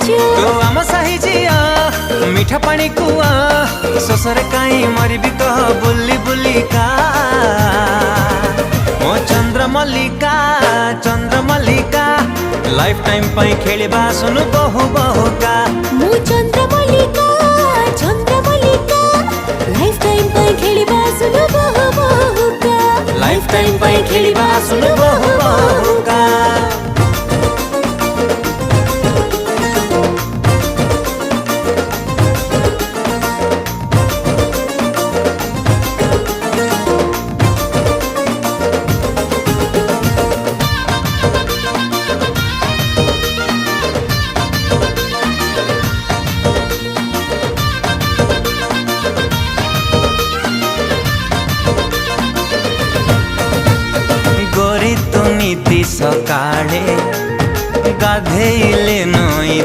तो आम साही जिया मीठा पानी कुआ शोषरे काई मरबी कह बुली बुलिका मो चंद्रमल्लिका चंद्रमल्लिका लाइफ टाइम पाई खेलिबा सुनु बहु बहुका मो चंद्रमल्लिका चंद्रमल्लिका लाइफ टाइम पाई खेलिबा सुनु बहु बहुका लाइफ टाइम पाई खेलिबा सुनु बहु बहुका गोरी तू नीति सकाळे गाधेइले नई।